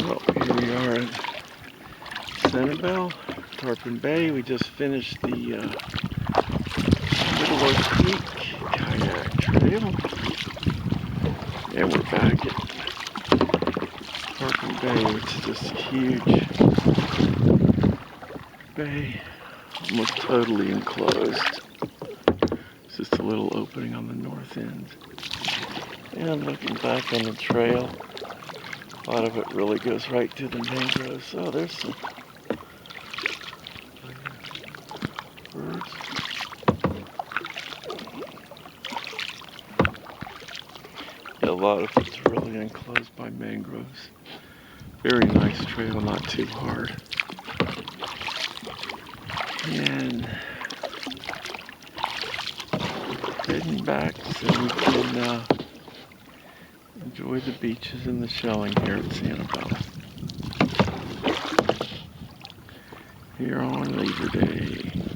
Well, here we are at Sanibel, Tarpon Bay. We just finished the Middle Creek kayak trail. And we're back at Tarpon Bay, which is just a huge bay, almost totally enclosed. It's just a little opening on the north end. And looking back on the trail, a lot of it really goes right to the mangroves. Oh, there's some birds. Yeah, a lot of it's really enclosed by mangroves. Very nice trail, not too hard. And heading back so we can enjoy the beaches and the shelling here at Sanibel. Here on Labor Day.